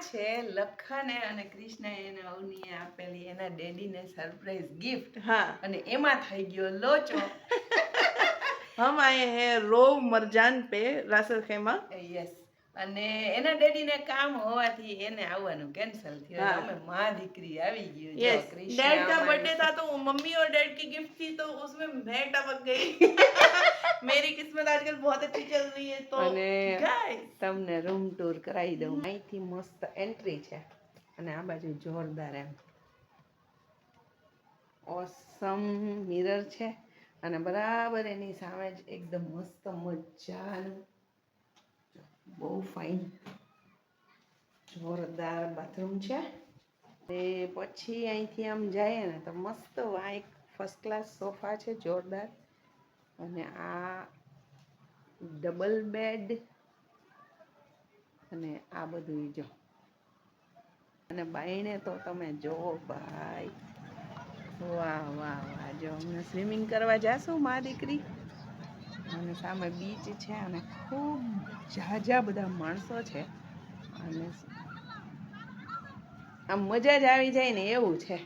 છે લખને અને કૃષ્ણએ એને અવનીએ આપેલી એના ડેડીને સરપ્રાઈઝ ગિફ્ટ हाँ અને એમાં થઈ ગયો લોચો हम आए हैं रोव मरजान पे रासल खेमा યસ અને એના ડેડીને કામ હોવાથી એને આવવાનું કેન્સલ થયું અને हाँ અમે માં દીકરી આવી ગયું જો यस કૃષ્ણ डैड का અમારી बर्थडे था तो मम्मी और डैड की गिफ्ट थी तो उसमें मैं टपक गई मेरी किस्मत आजकल बहुत अच्छी चल रही है तो અને गाइस તમને રૂમ ટૂર કરાવી દઉં અહીંથી મસ્ત એન્ટ્રી છે અને આ બાજુ જોરદાર એમ ઓસમ મિરર છે અને બરાબર એની સામે જ એકદમ મસ્ત મજાનું બહુ ફાઇન જોરદાર બાથરૂમ છે એ પછી અહીંથી આમ જાય ને તો મસ્ત એક ફર્સ્ટ ક્લાસ સોફા છે જોરદાર અને આ ડબલ બેડ અને આ બધું જો અને બાયણે તો તમે જોવો ભાઈ વાહ વાહ વાહ જો અમને સ્વિમિંગ કરવા જાશું મા દીકરી અને સામે બીચ છે અને ખૂબ ઝાઝા બધા માણસો છે અને આમ મજા જ આવી જાય ને એવું છે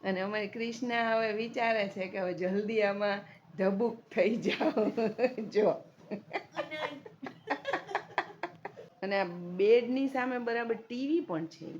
અને અમારી કૃષ્ણા હવે વિચારે છે કે હવે જલ્દી આમાં ધબુક થઈ જાઓ જો અને આ બેડની સામે બરાબર ટીવી પણ છે